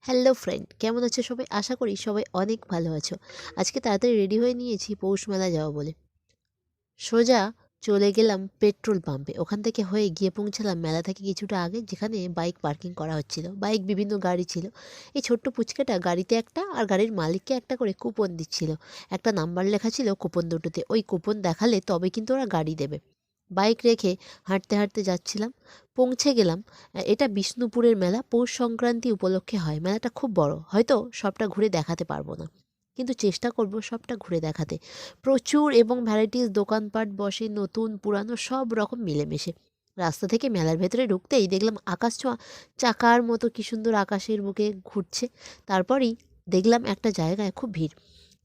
Hello friend, কেমন আছো সবাই? আশা করি সবাই অনেক ভালো আছো। আজকে তাড়াতাড়ি রেডি হয়ে নিয়েছি পৌষ মেলা যাওয়া বলে। সোজা চলে গেলাম পেট্রোল পাম্পে। ওখান থেকে হয়ে গিয়ে পৌঁছালাম মেলা থেকে কিছুটা আগে, যেখানে বাইক পার্কিং করা হচ্ছিল। বাইক বিভিন্ন গাড়ি ছিল। এই ছোট্ট পুচকেটা গাড়িতে একটা আর গাড়ির মালিককে একটা করে কুপন দিচ্ছিল। একটা নাম্বার লেখা ছিল কুপন দুটোতে। ওই কুপন দেখালে তবে কিন্তু ওরা গাড়ি দেবে। বাইক রেখে হাঁটতে হাঁটতে যাচ্ছিলাম। পৌঁছে গেলাম। এটা বিষ্ণুপুরের মেলা, পৌষ সংক্রান্তি উপলক্ষে হয়। মেলাটা খুব বড়, হয়তো সবটা ঘুরে দেখাতে পারবো না, কিন্তু চেষ্টা করব সবটা ঘুরে দেখাতে। প্রচুর এবং ভ্যারাইটিস দোকানপাট বসে, নতুন পুরানো সব রকম মিলেমিশে। রাস্তা থেকে মেলার ভেতরে ঢুকতেই দেখলাম আকাশ ছোঁয়া চাকার মতো কি সুন্দর আকাশের বুকে ঘুরছে। তারপরেই দেখলাম একটা জায়গায় খুব ভিড়।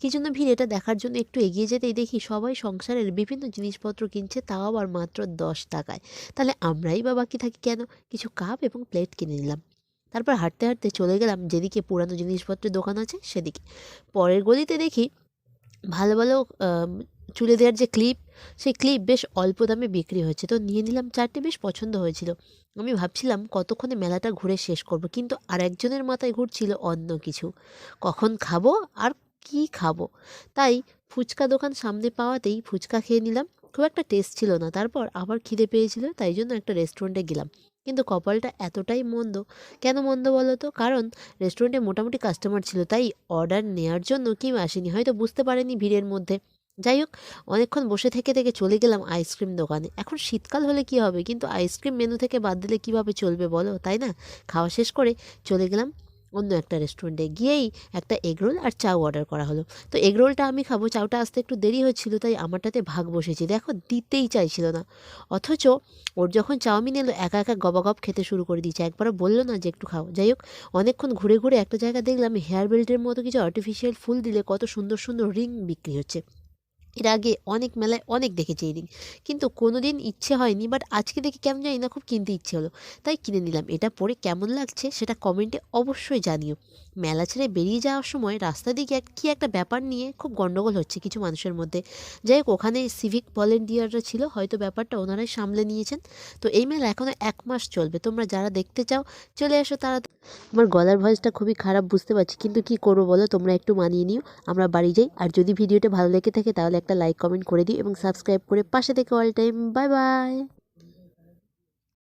কি জন্য ভিড় এটা দেখার জন্য একটু এগিয়ে যেতেই দেখি সবাই সংসারের বিভিন্ন জিনিসপত্র কিনছে, তাও আবার মাত্র 10 টাকায়। তাহলে আমরাই বা বাকি থাকি কেন? কিছু কাপ এবং প্লেট কিনে নিলাম। তারপর হাঁটতে হাঁটতে চলে গেলাম যেদিকে পুরানো জিনিসপত্রের দোকান আছে সেদিকে। পরের গলিতে দেখি ভালো ভালো চুলে দেওয়ার যে ক্লিপ, সেই ক্লিপ বেশ অল্প দামে বিক্রি হচ্ছে। তো নিয়ে নিলাম চারটে, বেশ পছন্দ হয়েছিল। আমি ভাবছিলাম কতক্ষণে মেলাটা ঘুরে শেষ করব, কিন্তু আর একজনের মাথায় ঘুরছিল অন্য কিছু। কখন খাবো আর কি খাবো? তাই ফুচকা দোকান সামনে পাওয়াতেই ফুচকা খেয়ে নিলাম। খুব একটা টেস্ট ছিল না। তারপর আবার খিদে পেয়েছিল, তাই জন্য একটা রেস্টুরেন্টে গেলাম। কিন্তু কপালটা এতটাই মন্দ। কেন মন্দ বলো তো? কারণ রেস্টুরেন্টে মোটামুটি কাস্টমার ছিল, তাই অর্ডার নেওয়ার জন্য কেউ আসেনি, হয়তো বুঝতে পারেনি ভিড়ের মধ্যে। যাই হোক, অনেকক্ষণ বসে থেকে থেকে চলে গেলাম আইসক্রিম দোকানে। এখন শীতকাল হলে কি হবে, কিন্তু আইসক্রিম মেনু থেকে বাদ দিলে কিভাবে চলবে বলো, তাই না? খাওয়া শেষ করে চলে গেলাম অন্য একটা রেস্টুরেন্টে। গিয়েই একটা এগরোল আর চাউ অর্ডার করা হলো। তো এগরোলটা আমি খাবো, চাউটা আসতে একটু দেরি হচ্ছিল, তাই আমারটাতে ভাগ বসেছি। দেখো, দিতেই চাইছিল না। অথচ ওর যখন চাউমিন এলো একা একা গবাগব খেতে শুরু করে দিয়েছে, একবারও বললো না যে একটু খাও। যাই হোক, অনেকক্ষণ ঘুরে ঘুরে একটা জায়গা দেখলাম হেয়ার বেল্টের মতো কিছু আর্টিফিশিয়াল ফুল দিলে কত সুন্দর সুন্দর রিং বিক্রি হচ্ছে। এর আগে অনেক মেলায় অনেক দেখেছি এই রিং, কিন্তু কোনোদিন ইচ্ছে হয়নি। বাট আজকে দেখে কেমন জানি না, খুব কিনতে ইচ্ছে হলো, তাই কিনে নিলাম। এটা পরে কেমন লাগছে সেটা কমেন্টে অবশ্যই জানিও। মেলা ছেড়ে বেরিয়ে যাওয়ার সময় রাস্তা দিকে কি একটা ব্যাপার নিয়ে খুব গন্ডগোল হচ্ছে কিছু মানুষের মধ্যে। যাই হোক, ওখানে সিভিক ভলেন্টিয়াররা ছিল, হয়তো ব্যাপারটা ওনারাই সামলে নিয়েছেন। তো এই মেলা এখনও 1 মাস চলবে। তোমরা যারা দেখতে চাও চলে এসো তারা। আমার গলার ভয়েসটা খুবই খারাপ বুঝতে পারছি, কিন্তু কি করবো বলো, তোমরা একটু মানিয়ে নিও। আমরা বাড়ি যাই। আর যদি ভিডিওটা ভালো লেগে থাকে তাহলে একটা লাইক কমেন্ট করে দিও এবং সাবস্ক্রাইব করে পাশে থেকে অল টাইম। Bye bye.